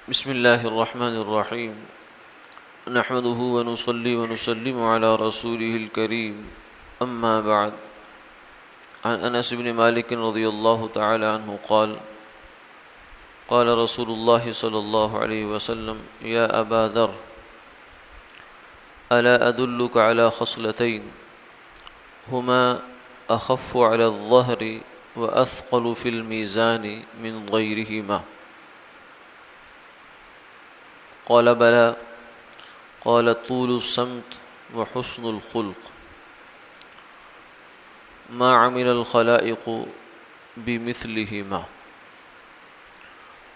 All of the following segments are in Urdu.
بسم الله الرحمن الرحيم. نحمده ونصلي ونسلم على رسوله الكريم. أما بعد. عن أنس بن مالك رضي الله تعالى عنه قال قال رسول الله صلى الله عليه وسلم: يا أبا ذر، ألا أدلك على خصلتين هما أخف على الظهر وأثقل في الميزان من غيرهما؟ قال بلى. قال طول الصمت وحسن الخلق. ما عمل الخلائق بمثلهما،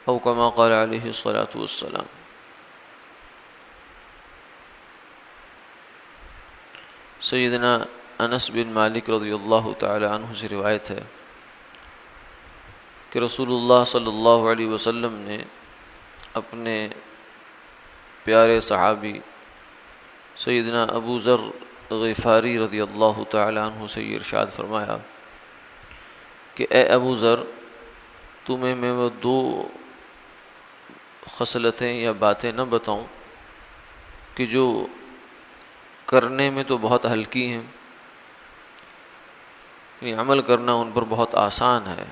أو كما قال عليه الصلاة والسلام. سیدنا انس بن مالک رضی اللہ تعالی عنہ سے روایت ہے کہ رسول اللہ صلی اللہ علیہ وسلم نے اپنے پیارے صحابی سیدنا ابو ذر غفاری رضی اللہ تعالی عنہ سے یہ ارشاد فرمایا کہ اے ابو ذر، تمہیں میں وہ دو خصلتیں یا باتیں نہ بتاؤں کہ جو کرنے میں تو بہت ہلکی ہیں، یعنی عمل کرنا ان پر بہت آسان ہے،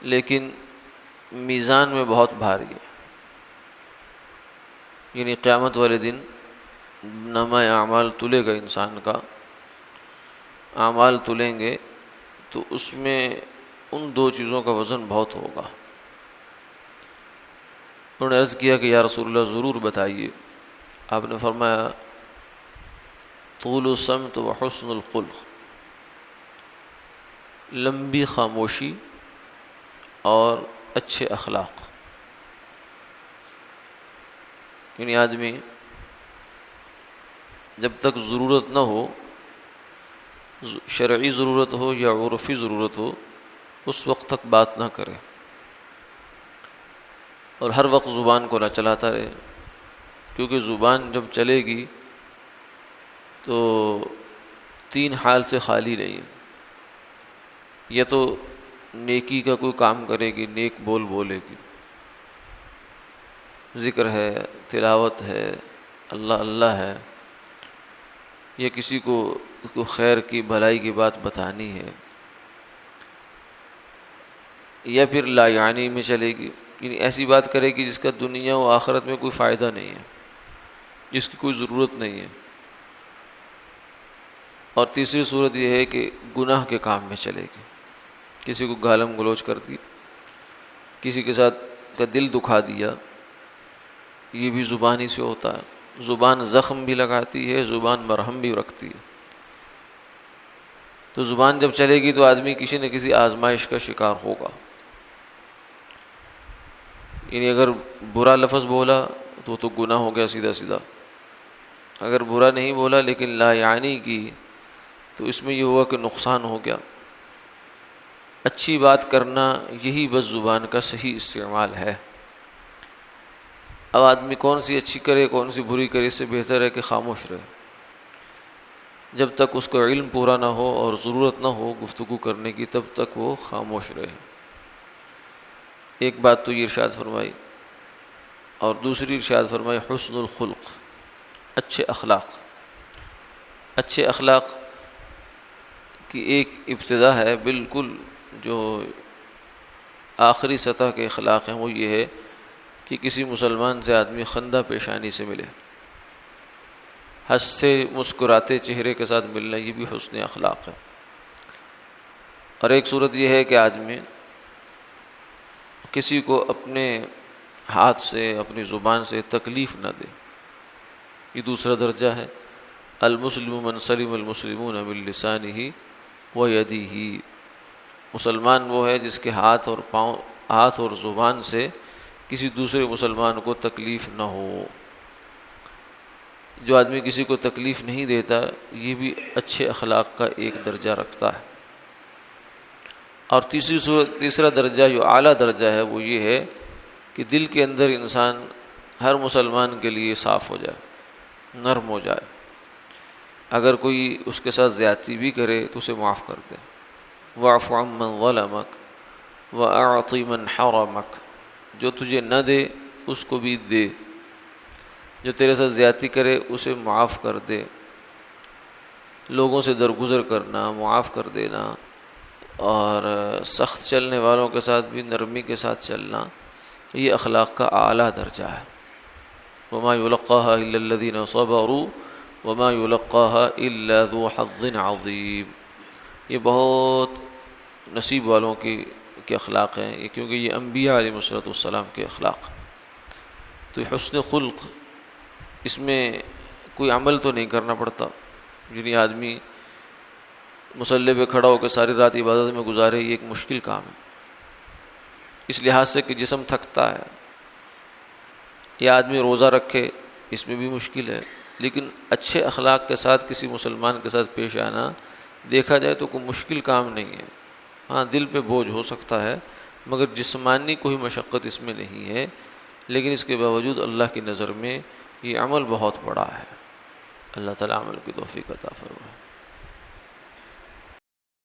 لیکن میزان میں بہت بھاری ہے. یعنی قیامت والے دن نامہ اعمال تلے گا، انسان کا اعمال تلیں گے تو اس میں ان دو چیزوں کا وزن بہت ہوگا. انہوں نے عرض کیا کہ یا رسول اللہ ضرور بتائیے. آپ نے فرمایا طول الصمت و حسن الخلق، لمبی خاموشی اور اچھے اخلاق. یعنی آدمی جب تک ضرورت نہ ہو، شرعی ضرورت ہو یا عرفی ضرورت ہو، اس وقت تک بات نہ کرے اور ہر وقت زبان کو نہ چلاتا رہے، کیونکہ زبان جب چلے گی تو تین حال سے خالی نہیں ہے. یا تو نیکی کا کوئی کام کرے گی، نیک بول بولے گی، ذکر ہے، تلاوت ہے، اللہ اللہ ہے، یا کسی کو خیر کی بھلائی کی بات بتانی ہے، یا پھر لا یعنی میں چلے گی، یعنی ایسی بات کرے گی جس کا دنیا و آخرت میں کوئی فائدہ نہیں ہے، جس کی کوئی ضرورت نہیں ہے. اور تیسری صورت یہ ہے کہ گناہ کے کام میں چلے گی، کسی کو گالم گلوچ کر دی، کسی کے ساتھ کا دل دکھا دیا. یہ بھی زبان ہی سے ہوتا ہے. زبان زخم بھی لگاتی ہے، زبان مرہم بھی رکھتی ہے. تو زبان جب چلے گی تو آدمی کسی نہ کسی آزمائش کا شکار ہوگا. یعنی اگر برا لفظ بولا تو گناہ ہو گیا سیدھا سیدھا. اگر برا نہیں بولا لیکن لا یعنی کی تو اس میں یہ ہوا کہ نقصان ہو گیا. اچھی بات کرنا یہی بس زبان کا صحیح استعمال ہے. اب آدمی کون سی اچھی کرے کون سی بری کرے، اس سے بہتر ہے کہ خاموش رہے. جب تک اس کا علم پورا نہ ہو اور ضرورت نہ ہو گفتگو کرنے کی، تب تک وہ خاموش رہے. ایک بات تو یہ ارشاد فرمائی، اور دوسری ارشاد فرمائی حسن الخلق، اچھے اخلاق. اچھے اخلاق کی ایک ابتدا ہے، بالکل جو آخری سطح کے اخلاق ہیں وہ یہ ہے کہ کسی مسلمان سے آدمی خندہ پیشانی سے ملے، ہنستے مسکراتے چہرے کے ساتھ ملنا، یہ بھی حسن اخلاق ہے. اور ایک صورت یہ ہے کہ آدمی کسی کو اپنے ہاتھ سے، اپنی زبان سے تکلیف نہ دے، یہ دوسرا درجہ ہے. المسلم من سلم المسلمون من لسانہ و یدہ، مسلمان وہ ہے جس کے ہاتھ اور زبان سے کسی دوسرے مسلمان کو تکلیف نہ ہو. جو آدمی کسی کو تکلیف نہیں دیتا، یہ بھی اچھے اخلاق کا ایک درجہ رکھتا ہے. اور تیسرا درجہ جو اعلیٰ درجہ ہے وہ یہ ہے کہ دل کے اندر انسان ہر مسلمان کے لیے صاف ہو جائے، نرم ہو جائے. اگر کوئی اس کے ساتھ زیادتی بھی کرے تو اسے معاف کر دے. واعف عمن ظلمک واعط من حرمک، جو تجھے نہ دے اس کو بھی دے، جو تیرے ساتھ زیادتی کرے اسے معاف کر دے، لوگوں سے درگزر کرنا، معاف کر دینا، اور سخت چلنے والوں کے ساتھ بھی نرمی کے ساتھ چلنا، یہ اخلاق کا اعلیٰ درجہ ہے۔ وما یلقاها الا الذین صبروا وما یلقاها الا ذو حظ عظیم، یہ بہت نصیب والوں کے اخلاق ہیں یہ، کیونکہ یہ انبیاء علیہ السلام کے اخلاق۔ تو حسن خلق، اس میں کوئی عمل تو نہیں کرنا پڑتا، یعنی آدمی مصلی پہ کھڑا ہو کے ساری رات عبادت میں گزارے، یہ ایک مشکل کام ہے اس لحاظ سے کہ جسم تھکتا ہے، یا آدمی روزہ رکھے، اس میں بھی مشکل ہے، لیکن اچھے اخلاق کے ساتھ کسی مسلمان کے ساتھ پیش آنا دیکھا جائے تو کوئی مشکل کام نہیں ہے۔ ہاں دل پہ بوجھ ہو سکتا ہے مگر جسمانی کوئی مشقت اس میں نہیں ہے، لیکن اس کے باوجود اللہ کی نظر میں یہ عمل بہت بڑا ہے۔ اللہ تعالیٰ عمل کی توفیق عطا فرمائے۔